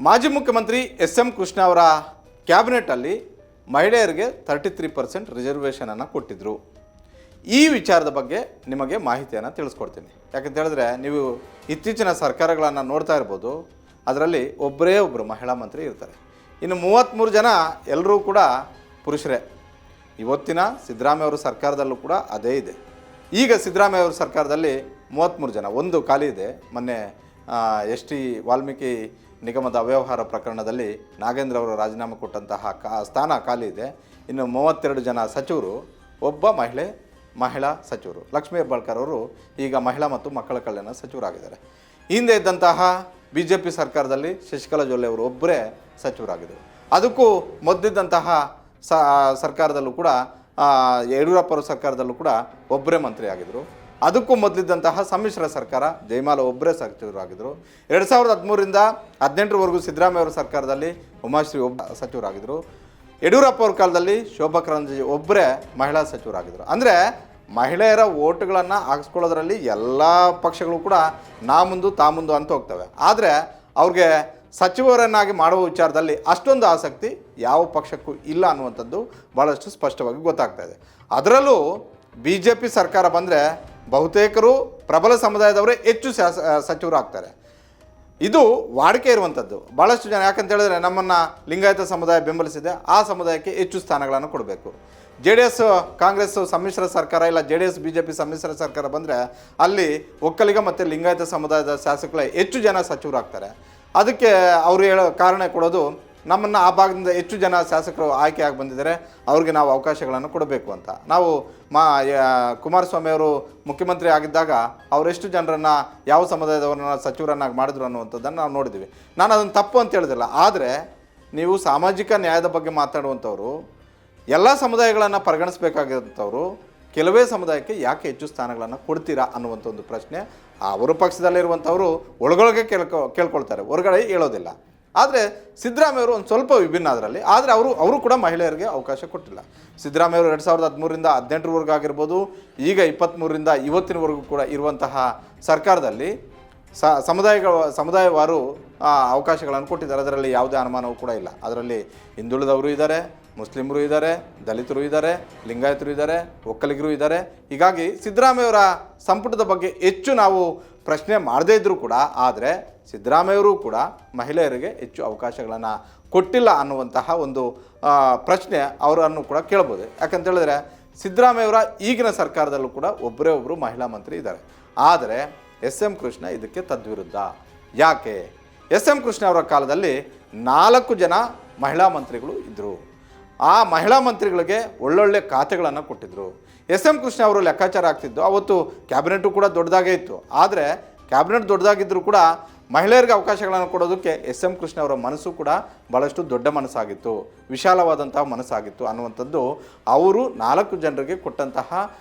ಮಾಜಿ ಮುಖ್ಯಮಂತ್ರಿ S M Krishna ಅವರ ಕ್ಯಾಬಿನೆಟಲ್ಲಿ ಮಹಿಳೆಯರಿಗೆ 33% ರಿಸರ್ವೇಷನನ್ನು ಕೊಟ್ಟಿದ್ದರು. ಈ ವಿಚಾರದ ಬಗ್ಗೆ ನಿಮಗೆ ಮಾಹಿತಿಯನ್ನು ತಿಳಿಸ್ಕೊಡ್ತೀನಿ. ಯಾಕಂತ ಹೇಳಿದ್ರೆ ನೀವು ಇತ್ತೀಚಿನ ಸರ್ಕಾರಗಳನ್ನು ನೋಡ್ತಾ ಇರ್ಬೋದು, ಅದರಲ್ಲಿ ಒಬ್ಬರೇ ಒಬ್ಬರು ಮಹಿಳಾ ಮಂತ್ರಿ ಇರ್ತಾರೆ. ಇನ್ನು 33 ಜನ ಎಲ್ಲರೂ ಕೂಡ ಪುರುಷರೇ. ಇವತ್ತಿನ ಸಿದ್ದರಾಮಯ್ಯ ಅವರ ಸರ್ಕಾರದಲ್ಲೂ ಕೂಡ ಅದೇ ಇದೆ. ಈಗ ಸಿದ್ದರಾಮಯ್ಯ ಅವರ ಸರ್ಕಾರದಲ್ಲಿ 33 ಜನ, ಒಂದು ಖಾಲಿ ಇದೆ. ಮೊನ್ನೆ ಎಸ್ ಟಿ ವಾಲ್ಮೀಕಿ ನಿಗಮದ ಅವ್ಯವಹಾರ ಪ್ರಕರಣದಲ್ಲಿ ನಾಗೇಂದ್ರ ಅವರು ರಾಜೀನಾಮೆ ಕೊಟ್ಟಂತಹ ಸ್ಥಾನ ಖಾಲಿ ಇದೆ. ಇನ್ನು 32 ಜನ ಸಚಿವರು, ಒಬ್ಬ ಮಹಿಳಾ ಸಚಿವರು ಲಕ್ಷ್ಮೀ ಹೆಬ್ಬಾಳ್ಕರ್ ಅವರು ಈಗ ಮಹಿಳಾ ಮತ್ತು ಮಕ್ಕಳ ಕಲ್ಯಾಣ ಸಚಿವರಾಗಿದ್ದಾರೆ. ಹಿಂದೆ ಇದ್ದಂತಹ BJP ಸರ್ಕಾರದಲ್ಲಿ ಶಶಿಕಲಾ ಜೊಲ್ಲೆ ಅವರು ಒಬ್ಬರೇ ಸಚಿವರಾಗಿದ್ದರು. ಅದಕ್ಕೂ ಮೊದಲಿದ್ದಂತಹ ಸರ್ಕಾರದಲ್ಲೂ ಕೂಡ ಯಡಿಯೂರಪ್ಪ ಅವರ ಸರ್ಕಾರದಲ್ಲೂ ಕೂಡ ಒಬ್ಬರೇ ಮಂತ್ರಿ ಆಗಿದ್ದರು. ಅದಕ್ಕೂ ಮೊದಲಿದ್ದಂತಹ ಸಮ್ಮಿಶ್ರ ಸರ್ಕಾರ ಜಯಮಾಲ ಒಬ್ಬರೇ ಸಚಿವರಾಗಿದ್ದರು. 2013ರಿಂದ 2018ರವರೆಗೂ ಸಿದ್ದರಾಮಯ್ಯ ಅವರ ಸರ್ಕಾರದಲ್ಲಿ ಉಮಾಶ್ರೀ ಒಬ್ಬ ಸಚಿವರಾಗಿದ್ದರು. ಯಡಿಯೂರಪ್ಪ ಅವ್ರ ಕಾಲದಲ್ಲಿ ಶೋಭಾ ಕರಂದ್ಲಾಜೆ ಒಬ್ಬರೇ ಮಹಿಳಾ ಸಚಿವರಾಗಿದ್ದರು. ಅಂದರೆ ಮಹಿಳೆಯರ ಓಟ್ಗಳನ್ನು ಹಾಕಿಸ್ಕೊಳ್ಳೋದ್ರಲ್ಲಿ ಎಲ್ಲ ಪಕ್ಷಗಳು ಕೂಡ ನಾ ಮುಂದು ತಾ ಮುಂದು ಅಂತ ಹೋಗ್ತವೆ. ಆದರೆ ಅವ್ರಿಗೆ ಸಚಿವರನ್ನಾಗಿ ಮಾಡುವ ವಿಚಾರದಲ್ಲಿ ಅಷ್ಟೊಂದು ಆಸಕ್ತಿ ಯಾವ ಪಕ್ಷಕ್ಕೂ ಇಲ್ಲ ಅನ್ನುವಂಥದ್ದು ಭಾಳಷ್ಟು ಸ್ಪಷ್ಟವಾಗಿ ಗೊತ್ತಾಗ್ತಾ ಇದೆ. ಅದರಲ್ಲೂ BJP ಸರ್ಕಾರ ಬಂದರೆ ಬಹುತೇಕರು ಪ್ರಬಲ ಸಮುದಾಯದವರೇ ಹೆಚ್ಚು ಸಚಿವರು ಆಗ್ತಾರೆ. ಇದು ವಾಡಿಕೆ ಇರುವಂಥದ್ದು. ಭಾಳಷ್ಟು ಜನ ಯಾಕಂತ ಹೇಳಿದ್ರೆ ನಮ್ಮನ್ನು ಲಿಂಗಾಯತ ಸಮುದಾಯ ಬೆಂಬಲಿಸಿದೆ, ಆ ಸಮುದಾಯಕ್ಕೆ ಹೆಚ್ಚು ಸ್ಥಾನಗಳನ್ನು ಕೊಡಬೇಕು. JDS ಕಾಂಗ್ರೆಸ್ ಸಮ್ಮಿಶ್ರ ಸರ್ಕಾರ ಇಲ್ಲ JDS BJP ಸಮ್ಮಿಶ್ರ ಸರ್ಕಾರ ಬಂದರೆ ಅಲ್ಲಿ ಒಕ್ಕಲಿಗ ಮತ್ತು ಲಿಂಗಾಯತ ಸಮುದಾಯದ ಶಾಸಕರೇ ಹೆಚ್ಚು ಜನ ಸಚಿವರಾಗ್ತಾರೆ. ಅದಕ್ಕೆ ಅವರು ಹೇಳೋ ಕಾರಣ ಕೊಡೋದು, ನಮ್ಮನ್ನು ಆ ಭಾಗದಿಂದ ಹೆಚ್ಚು ಜನ ಶಾಸಕರು ಆಯ್ಕೆಯಾಗಿ ಬಂದಿದ್ದಾರೆ, ಅವ್ರಿಗೆ ನಾವು ಅವಕಾಶಗಳನ್ನು ಕೊಡಬೇಕು ಅಂತ. ನಾವು ಕುಮಾರಸ್ವಾಮಿ ಅವರು ಮುಖ್ಯಮಂತ್ರಿ ಆಗಿದ್ದಾಗ ಅವರೆಷ್ಟು ಜನರನ್ನು ಯಾವ ಸಮುದಾಯದವರನ್ನ ಸಚಿವರನ್ನಾಗಿ ಮಾಡಿದ್ರು ಅನ್ನುವಂಥದ್ದನ್ನು ನಾವು ನೋಡಿದ್ದೀವಿ. ನಾನು ಅದನ್ನು ತಪ್ಪು ಅಂತ ಹೇಳಿದಿಲ್ಲ. ಆದರೆ ನೀವು ಸಾಮಾಜಿಕ ನ್ಯಾಯದ ಬಗ್ಗೆ ಮಾತಾಡುವಂಥವ್ರು, ಎಲ್ಲ ಸಮುದಾಯಗಳನ್ನು ಪರಿಗಣಿಸಬೇಕಾಗಿರುವಂಥವ್ರು ಕೆಲವೇ ಸಮುದಾಯಕ್ಕೆ ಯಾಕೆ ಹೆಚ್ಚು ಸ್ಥಾನಗಳನ್ನು ಕೊಡ್ತೀರಾ ಅನ್ನುವಂಥ ಒಂದು ಪ್ರಶ್ನೆ ಅವರ ಪಕ್ಷದಲ್ಲಿರುವಂಥವರು ಒಳಗೊಳಗೆ ಕೇಳ್ಕೊಳ್ತಾರೆ, ಹೊರಗಡೆ ಹೇಳೋದಿಲ್ಲ. ಆದರೆ ಸಿದ್ದರಾಮಯ್ಯವರು ಒಂದು ಸ್ವಲ್ಪ ವಿಭಿನ್ನ ಅದರಲ್ಲಿ. ಆದರೆ ಅವರು ಕೂಡ ಮಹಿಳೆಯರಿಗೆ ಅವಕಾಶ ಕೊಟ್ಟಿಲ್ಲ. ಸಿದ್ದರಾಮಯ್ಯವರು 2013ರಿಂದ 2018ರವರೆಗೂ ಆಗಿರ್ಬೋದು, ಈಗ 23ರಿಂದ ಇವತ್ತಿನವರೆಗೂ ಕೂಡ ಇರುವಂತಹ ಸರ್ಕಾರದಲ್ಲಿ ಸಮುದಾಯವಾರು ಅವಕಾಶಗಳನ್ನು ಕೊಟ್ಟಿದ್ದಾರೆ. ಅದರಲ್ಲಿ ಯಾವುದೇ ಅನುಮಾನವೂ ಕೂಡ ಇಲ್ಲ. ಅದರಲ್ಲಿ ಹಿಂದುಳಿದವರು ಇದ್ದಾರೆ, ಮುಸ್ಲಿಮರು ಇದ್ದಾರೆ, ದಲಿತರು ಇದ್ದಾರೆ, ಲಿಂಗಾಯತರು ಇದ್ದಾರೆ, ಒಕ್ಕಲಿಗರು ಇದ್ದಾರೆ. ಹೀಗಾಗಿ ಸಿದ್ದರಾಮಯ್ಯವರ ಸಂಪುಟದ ಬಗ್ಗೆ ಹೆಚ್ಚು ನಾವು ಪ್ರಶ್ನೆ ಮಾಡದೇ ಇದ್ದರೂ ಕೂಡ, ಆದರೆ ಸಿದ್ದರಾಮಯ್ಯವರು ಕೂಡ ಮಹಿಳೆಯರಿಗೆ ಹೆಚ್ಚು ಅವಕಾಶಗಳನ್ನು ಕೊಟ್ಟಿಲ್ಲ ಅನ್ನುವಂತಹ ಒಂದು ಪ್ರಶ್ನೆ ಅವರನ್ನು ಕೂಡ ಕೇಳ್ಬೋದು. ಯಾಕಂತ ಹೇಳಿದ್ರೆ ಸಿದ್ದರಾಮಯ್ಯವರ ಈಗಿನ ಸರ್ಕಾರದಲ್ಲೂ ಕೂಡ ಒಬ್ಬರೇ ಒಬ್ಬರು ಮಹಿಳಾ ಮಂತ್ರಿ ಇದ್ದಾರೆ. ಆದರೆ ಎಸ್ ಎಂ ಕೃಷ್ಣ ಇದಕ್ಕೆ ತದ್ವಿರುದ್ಧ. ಯಾಕೆ? ಎಸ್ ಎಂ ಕೃಷ್ಣ ಅವರ ಕಾಲದಲ್ಲಿ 4 ಜನ ಮಹಿಳಾ ಮಂತ್ರಿಗಳು ಇದ್ದರು. ಆ ಮಹಿಳಾ ಮಂತ್ರಿಗಳಿಗೆ ಒಳ್ಳೊಳ್ಳೆ ಖಾತೆಗಳನ್ನು ಕೊಟ್ಟಿದ್ದರು. ಎಸ್ ಎಂ ಕೃಷ್ಣ ಅವರು ಲೆಕ್ಕಾಚಾರ ಆಗ್ತಿದ್ದು, ಅವತ್ತು ಕ್ಯಾಬಿನೆಟು ಕೂಡ ದೊಡ್ಡದಾಗೇ ಇತ್ತು. ಆದರೆ ಕ್ಯಾಬಿನೆಟ್ ದೊಡ್ಡದಾಗಿದ್ದರೂ ಕೂಡ ಮಹಿಳೆಯರಿಗೆ ಅವಕಾಶಗಳನ್ನು ಕೊಡೋದಕ್ಕೆ ಎಸ್ ಎಂ ಕೃಷ್ಣ ಅವರ ಮನಸ್ಸು ಕೂಡ ಭಾಳಷ್ಟು ದೊಡ್ಡ ಮನಸ್ಸಾಗಿತ್ತು, ವಿಶಾಲವಾದಂತಹ ಮನಸ್ಸಾಗಿತ್ತು ಅನ್ನುವಂಥದ್ದು ಅವರು 4 ಜನರಿಗೆ ಕೊಟ್ಟಂತಹ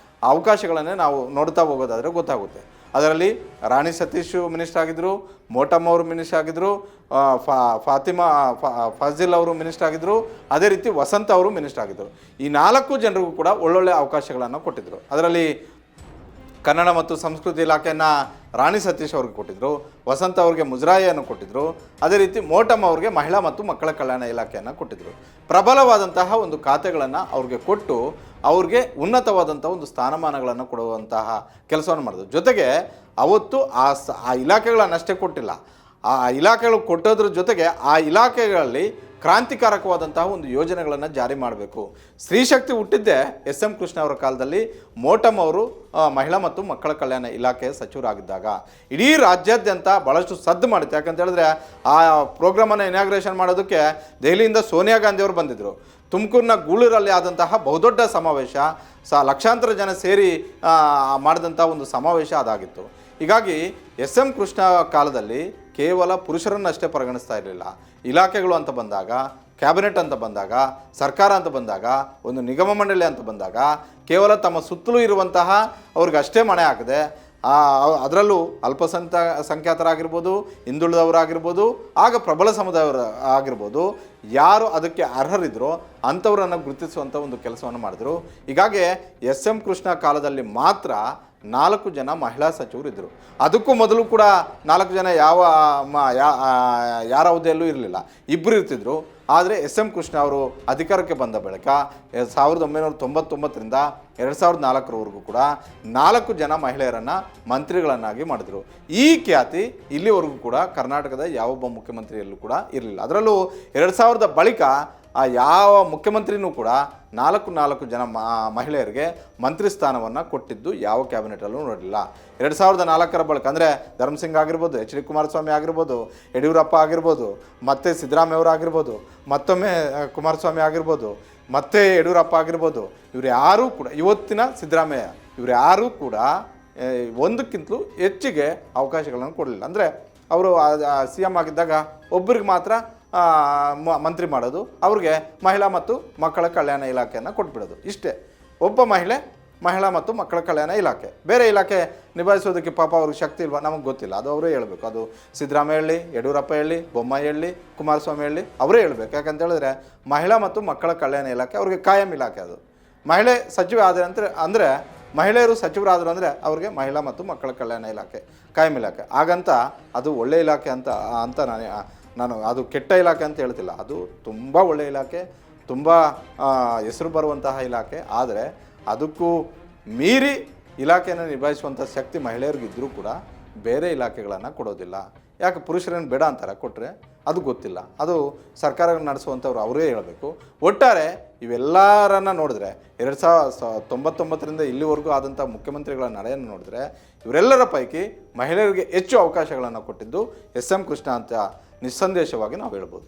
ಅವಕಾಶಗಳನ್ನೇ ನಾವು ನೋಡ್ತಾ ಹೋಗೋದಾದರೆ ಗೊತ್ತಾಗುತ್ತೆ. ಅದರಲ್ಲಿ ರಾಣಿ ಸತೀಶ್ ಮಿನಿಸ್ಟರ್ ಆಗಿದ್ದರು, ಮೋಟಮ್ಮ ಅವರು ಮಿನಿಸ್ಟರ್ ಆಗಿದ್ದರು, ಫಾಜಿಲ್ ಅವರು ಮಿನಿಸ್ಟರ್ ಆಗಿದ್ದರು, ಅದೇ ರೀತಿ ವಸಂತ ಅವರು ಮಿನಿಸ್ಟರ್ ಆಗಿದ್ದರು. ಈ 4 ಜನರಿಗೂ ಕೂಡ ಒಳ್ಳೊಳ್ಳೆ ಅವಕಾಶಗಳನ್ನು ಕೊಟ್ಟಿದ್ದರು. ಅದರಲ್ಲಿ ಕನ್ನಡ ಮತ್ತು ಸಂಸ್ಕೃತಿ ಇಲಾಖೆಯನ್ನು ರಾಣಿ ಸತೀಶ್ ಅವ್ರಿಗೆ ಕೊಟ್ಟಿದ್ದರು, ವಸಂತ ಅವ್ರಿಗೆ ಮುಜರಾಯಿಯನ್ನು ಕೊಟ್ಟಿದ್ದರು, ಅದೇ ರೀತಿ ಮೋಟಮ್ಮ ಅವ್ರಿಗೆ ಮಹಿಳಾ ಮತ್ತು ಮಕ್ಕಳ ಕಲ್ಯಾಣ ಇಲಾಖೆಯನ್ನು ಕೊಟ್ಟಿದ್ದರು. ಪ್ರಬಲವಾದಂತಹ ಒಂದು ಖಾತೆಗಳನ್ನು ಅವ್ರಿಗೆ ಕೊಟ್ಟು ಅವ್ರಿಗೆ ಉನ್ನತವಾದಂಥ ಒಂದು ಸ್ಥಾನಮಾನಗಳನ್ನು ಕೊಡುವಂತಹ ಕೆಲಸವನ್ನು ಮಾಡಿದ್ರು. ಜೊತೆಗೆ ಅವತ್ತು ಆ ಇಲಾಖೆಗಳನ್ನಷ್ಟೇ ಕೊಟ್ಟಿಲ್ಲ, ಆ ಇಲಾಖೆಗಳು ಕೊಟ್ಟೋದ್ರ ಜೊತೆಗೆ ಆ ಇಲಾಖೆಗಳಲ್ಲಿ ಕ್ರಾಂತಿಕಾರಕವಾದಂತಹ ಒಂದು ಯೋಜನೆಗಳನ್ನು ಜಾರಿ ಮಾಡಬೇಕು. ಸ್ತ್ರೀಶಕ್ತಿ ಹುಟ್ಟಿದ್ದೇ ಎಸ್ ಎಂ ಕೃಷ್ಣ ಅವರ ಕಾಲದಲ್ಲಿ. ಮೋಟಮ್ ಅವರು ಮಹಿಳಾ ಮತ್ತು ಮಕ್ಕಳ ಕಲ್ಯಾಣ ಇಲಾಖೆ ಸಚಿವರಾಗಿದ್ದಾಗ ಇಡೀ ರಾಜ್ಯಾದ್ಯಂತ ಭಾಳಷ್ಟು ಸದ್ದು ಮಾಡಿತ್ತು. ಯಾಕಂತ ಹೇಳಿದ್ರೆ ಆ ಪ್ರೋಗ್ರಾಮನ್ನು ಇನಾಗ್ರೇಷನ್ ಮಾಡೋದಕ್ಕೆ ದೆಹಲಿಯಿಂದ ಸೋನಿಯಾ ಗಾಂಧಿ ಅವರು ಬಂದಿದ್ದರು. ತುಮಕೂರಿನ ಗೂಳೂರಲ್ಲಿ ಆದಂತಹ ಬಹುದೊಡ್ಡ ಸಮಾವೇಶ, ಲಕ್ಷಾಂತರ ಜನ ಸೇರಿ ಮಾಡಿದಂಥ ಒಂದು ಸಮಾವೇಶ ಅದಾಗಿತ್ತು. ಹೀಗಾಗಿ ಎಸ್ ಎಂ ಕೃಷ್ಣ ಕಾಲದಲ್ಲಿ ಕೇವಲ ಪುರುಷರನ್ನಷ್ಟೇ ಪರಿಗಣಿಸ್ತಾ ಇರಲಿಲ್ಲ. ಇಲಾಖೆಗಳು ಅಂತ ಬಂದಾಗ, ಕ್ಯಾಬಿನೆಟ್ ಅಂತ ಬಂದಾಗ, ಸರ್ಕಾರ ಅಂತ ಬಂದಾಗ, ಒಂದು ನಿಗಮ ಮಂಡಳಿ ಅಂತ ಬಂದಾಗ ಕೇವಲ ತಮ್ಮ ಸುತ್ತಲೂ ಇರುವಂತಹ ಅವ್ರಿಗೆ ಅಷ್ಟೇ ಮಣೆ ಹಾಕದೆ, ಅದರಲ್ಲೂ ಸಂಖ್ಯಾತರಾಗಿರ್ಬೋದು, ಹಿಂದುಳಿದವರಾಗಿರ್ಬೋದು, ಆಗ ಪ್ರಬಲ ಸಮುದಾಯವರು ಆಗಿರ್ಬೋದು, ಯಾರು ಅದಕ್ಕೆ ಅರ್ಹರಿದ್ರೋ ಅಂಥವರನ್ನು ಗುರುತಿಸುವಂಥ ಒಂದು ಕೆಲಸವನ್ನು ಮಾಡಿದರು. ಹೀಗಾಗಿ ಎಸ್ ಎಂ ಕೃಷ್ಣ ಕಾಲದಲ್ಲಿ ಮಾತ್ರ 4 ಜನ ಮಹಿಳಾ ಸಚಿವರು ಇದ್ದರು. ಅದಕ್ಕೂ ಮೊದಲು ಕೂಡ 4 ಜನ ಯಾರ ಹುದ್ದೆಯಲ್ಲೂ ಇರಲಿಲ್ಲ, ಇಬ್ಬರು ಇರ್ತಿದ್ರು. ಆದರೆ ಎಸ್ ಎಂ ಕೃಷ್ಣ ಅವರು ಅಧಿಕಾರಕ್ಕೆ ಬಂದ ಬಳಿಕ 1999ರಿಂದ 2004ರವರೆಗೂ ಕೂಡ 4 ಜನ ಮಹಿಳೆಯರನ್ನು ಮಂತ್ರಿಗಳನ್ನಾಗಿ ಮಾಡಿದರು. ಈ ಖ್ಯಾತಿ ಇಲ್ಲಿವರೆಗೂ ಕೂಡ ಕರ್ನಾಟಕದ ಯಾವೊಬ್ಬ ಮುಖ್ಯಮಂತ್ರಿಯಲ್ಲೂ ಕೂಡ ಇರಲಿಲ್ಲ. ಅದರಲ್ಲೂ 2000 ಬಳಿಕ ಯಾವ ಮುಖ್ಯಮಂತ್ರಿನೂ ಕೂಡ 4 ಜನ ಮಹಿಳೆಯರಿಗೆ ಮಂತ್ರಿ ಸ್ಥಾನವನ್ನು ಕೊಟ್ಟಿದ್ದು ಯಾವ ಕ್ಯಾಬಿನೆಟಲ್ಲೂ ನೋಡಲಿಲ್ಲ. 2004ರ ಬಳಿಕ ಅಂದರೆ ಧರ್ಮಸಿಂಗ್ ಆಗಿರ್ಬೋದು, ಎಚ್ ಡಿ ಕುಮಾರಸ್ವಾಮಿ ಆಗಿರ್ಬೋದು, ಯಡಿಯೂರಪ್ಪ ಆಗಿರ್ಬೋದು, ಮತ್ತೆ ಸಿದ್ದರಾಮಯ್ಯ ಅವರು ಆಗಿರ್ಬೋದು, ಮತ್ತೊಮ್ಮೆ ಕುಮಾರಸ್ವಾಮಿ ಆಗಿರ್ಬೋದು, ಮತ್ತೆ ಯಡಿಯೂರಪ್ಪ ಆಗಿರ್ಬೋದು, ಇವರು ಯಾರೂ ಕೂಡ ಇವತ್ತಿನ ಸಿದ್ದರಾಮಯ್ಯ ಇವರು ಯಾರೂ ಕೂಡ ಒಂದಕ್ಕಿಂತಲೂ ಹೆಚ್ಚಿಗೆ ಅವಕಾಶಗಳನ್ನು ಕೊಡಲಿಲ್ಲ. ಅಂದರೆ ಅವರು ಸಿ ಎಮ್ ಆಗಿದ್ದಾಗ ಒಬ್ಬರಿಗೆ ಮಾತ್ರ ಮಂತ್ರಿ ಮಾಡೋದು, ಅವ್ರಿಗೆ ಮಹಿಳಾ ಮತ್ತು ಮಕ್ಕಳ ಕಲ್ಯಾಣ ಇಲಾಖೆಯನ್ನು ಕೊಟ್ಬಿಡೋದು, ಇಷ್ಟೇ. ಒಬ್ಬ ಮಹಿಳಾ ಮತ್ತು ಮಕ್ಕಳ ಕಲ್ಯಾಣ ಇಲಾಖೆ, ಬೇರೆ ಇಲಾಖೆ ನಿಭಾಯಿಸೋದಕ್ಕೆ ಪಾಪ ಅವ್ರಿಗೆ ಶಕ್ತಿ ಇಲ್ವಾ ನಮಗೆ ಗೊತ್ತಿಲ್ಲ, ಅದು ಅವರೇ ಹೇಳಬೇಕು. ಅದು ಸಿದ್ದರಾಮಯ್ಯ ಹೇಳಿ, ಯಡಿಯೂರಪ್ಪ ಹೇಳಿ, ಬೊಮ್ಮಾಯಿ ಹೇಳಿ, ಕುಮಾರಸ್ವಾಮಿ ಹೇಳಿ, ಅವರೇ ಹೇಳಬೇಕು. ಯಾಕಂತ ಹೇಳಿದ್ರೆ ಮಹಿಳಾ ಮತ್ತು ಮಕ್ಕಳ ಕಲ್ಯಾಣ ಇಲಾಖೆ ಅವ್ರಿಗೆ ಕಾಯಂ ಇಲಾಖೆ. ಅದು ಮಹಿಳೆ ಸಚಿವ ಆದರೆ ಅಂದರೆ ಮಹಿಳೆಯರು ಸಚಿವರಾದರು ಅಂದರೆ ಅವ್ರಿಗೆ ಮಹಿಳಾ ಮತ್ತು ಮಕ್ಕಳ ಕಲ್ಯಾಣ ಇಲಾಖೆ ಕಾಯಂ ಇಲಾಖೆ. ಹಾಗಂತ ಅದು ಒಳ್ಳೆ ಇಲಾಖೆ ಅಂತ ನಾನು ಅದು ಕೆಟ್ಟ ಇಲಾಖೆ ಅಂತ ಹೇಳ್ತಿಲ್ಲ. ಅದು ತುಂಬ ಒಳ್ಳೆಯ ಇಲಾಖೆ, ತುಂಬ ಹೆಸರು ಬರುವಂತಹ ಇಲಾಖೆ. ಆದರೆ ಅದಕ್ಕೂ ಮೀರಿ ಇಲಾಖೆಯನ್ನು ನಿಭಾಯಿಸುವಂಥ ಶಕ್ತಿ ಮಹಿಳೆಯರಿಗಿದ್ದರೂ ಕೂಡ ಬೇರೆ ಇಲಾಖೆಗಳನ್ನು ಕೊಡೋದಿಲ್ಲ. ಯಾಕೆ ಪುರುಷರೇನು ಬೇಡ ಅಂತಾರೆ, ಕೊಟ್ಟರೆ ಅದು ಗೊತ್ತಿಲ್ಲ. ಅದು ಸರ್ಕಾರ ನಡೆಸುವಂಥವ್ರು ಅವರೇ ಹೇಳಬೇಕು. ಒಟ್ಟಾರೆ ಇವೆಲ್ಲರನ್ನ ನೋಡಿದ್ರೆ 2099ರಿಂದ ಇಲ್ಲಿವರೆಗೂ ಆದಂಥ ಮುಖ್ಯಮಂತ್ರಿಗಳ ನಡೆಯನ್ನು ನೋಡಿದ್ರೆ ಇವರೆಲ್ಲರ ಪೈಕಿ ಮಹಿಳೆಯರಿಗೆ ಹೆಚ್ಚು ಅವಕಾಶಗಳನ್ನು ಕೊಟ್ಟಿದ್ದು ಎಸ್ ಎಂ ಕೃಷ್ಣ ಅಂತ ನಿಸ್ಸಂದೇಶವಾಗಿ ನಾವು ಹೇಳ್ಬೋದು.